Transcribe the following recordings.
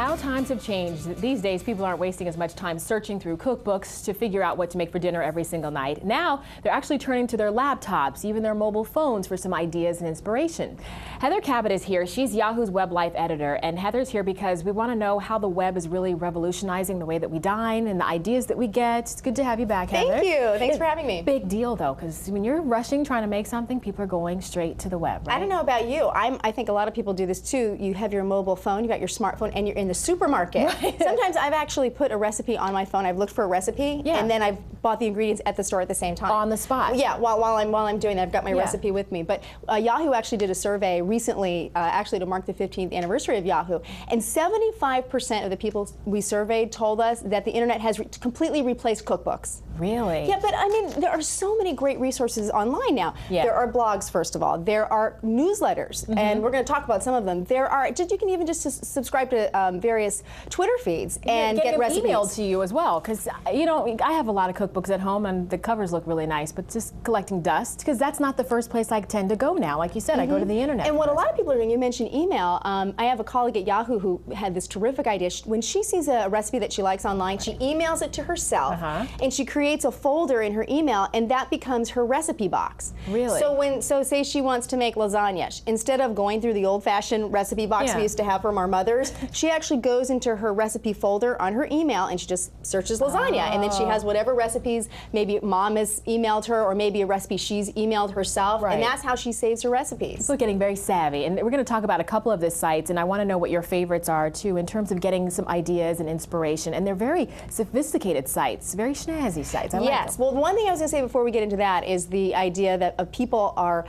How times have changed. These days, people aren't wasting as much time searching through cookbooks to figure out what to make for dinner every single night. Now, they're actually turning to their laptops, even their mobile phones for some ideas and inspiration. Heather Cabot is here. She's Yahoo's Web Life editor, and Heather's here because we want to know how the web is really revolutionizing the way that we dine and the ideas that we get. It's good to have you back, Heather. Thank you. Thanks for having me. Big deal, though, because when you're rushing trying to make something, people are going straight to the web, right? I don't know about you. I think a lot of people do this too. You have your mobile phone, you got your smartphone, and you're in the supermarket. Right. Sometimes I've actually put a recipe on my phone. I've looked for a recipe, and then I've bought the ingredients at the store at the same time. On the spot. Yeah, while I'm doing that, I've got my recipe with me. But Yahoo actually did a survey recently, actually to mark the 15th anniversary of Yahoo, and 75% of the people we surveyed told us that the internet has completely replaced cookbooks. Really? Yeah, but I mean, there are so many great resources online now. Yeah. There are blogs, first of all. There are newsletters, and we're going to talk about some of them. There are, you can even just subscribe to various Twitter feeds and get recipes emailed to you as well. Because, you know, I have a lot of cookbooks at home, and the covers look really nice, but just collecting dust, because that's not the first place I tend to go now. Like you said, I go to the internet. And what a lot of people are doing, you mentioned email. I have a colleague at Yahoo who had this terrific idea. When she sees a recipe that she likes online, she emails it to herself, and she creates a folder in her email, and that becomes her recipe box. Really? So say she wants to make lasagna. Instead of going through the old-fashioned recipe box we used to have from our mothers, she actually goes into her recipe folder on her email, and she just searches lasagna, and then she has whatever recipes maybe mom has emailed her, or maybe a recipe she's emailed herself, and that's how she saves her recipes. People are getting very savvy, and we're going to talk about a couple of these sites, and I want to know what your favorites are too in terms of getting some ideas and inspiration. And they're very sophisticated sites, very snazzy sites. I like them. Well, one thing I was going to say before we get into that is the idea that people are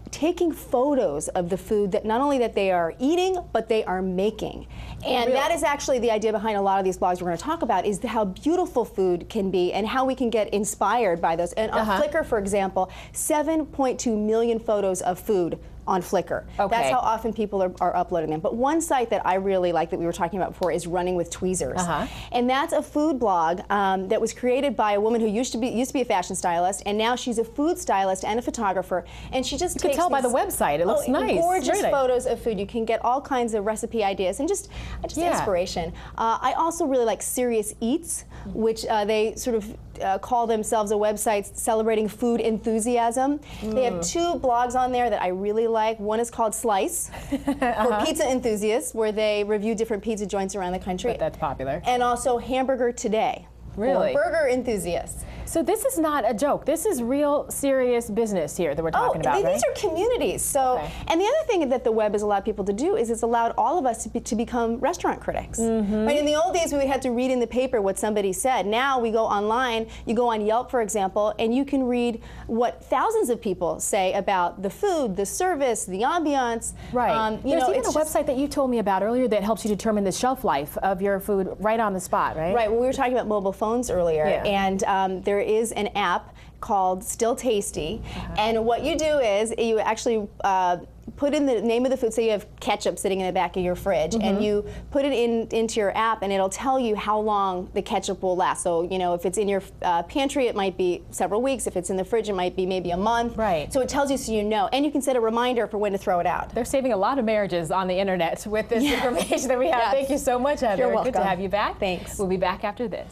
taking photos of the food that not only that they are eating, but they are making. And that is actually the idea behind a lot of these blogs we're going to talk about, is how beautiful food can be and how we can get inspired by those. And on Flickr, for example, 7.2 million photos of food on Flickr. That's how often people are uploading them. But one site that I really like that we were talking about before is Running with Tweezers. And that's a food blog that was created by a woman who used to be a fashion stylist, and now she's a food stylist and a photographer. And she just takes tell by the website. It looks nice. Gorgeous photos of food. You can get all kinds of recipe ideas and just inspiration. I also really like Serious Eats, which they sort of call themselves a website celebrating food enthusiasm. They have two blogs on there that I really like. One is called Slice for pizza enthusiasts, where they review different pizza joints around the country. But that's popular. And also Hamburger Today for burger enthusiasts. So this is not a joke. This is real serious business here that we're talking about, right? These are communities. So, and the other thing that the web has allowed people to do is it's allowed all of us to become restaurant critics. Right? In the old days, we had to read in the paper what somebody said. Now we go online. You go on Yelp, for example, and you can read what thousands of people say about the food, the service, the ambiance. Right. There's even a website that you told me about earlier that helps you determine the shelf life of your food right on the spot, right? Right. Well, we were talking about mobile phones earlier, and there is an app called Still Tasty, and what you do is you actually put in the name of the food. So you have ketchup sitting in the back of your fridge, and you put it into your app, and it'll tell you how long the ketchup will last. So, you know, if it's in your pantry, it might be several weeks. If it's in the fridge, it might be maybe a month. Right. So it tells you, so you know, and you can set a reminder for when to throw it out. They're saving a lot of marriages on the internet with this information that we have. Thank you so much, Heather. You're welcome. Good to have you back. Thanks. We'll be back after this.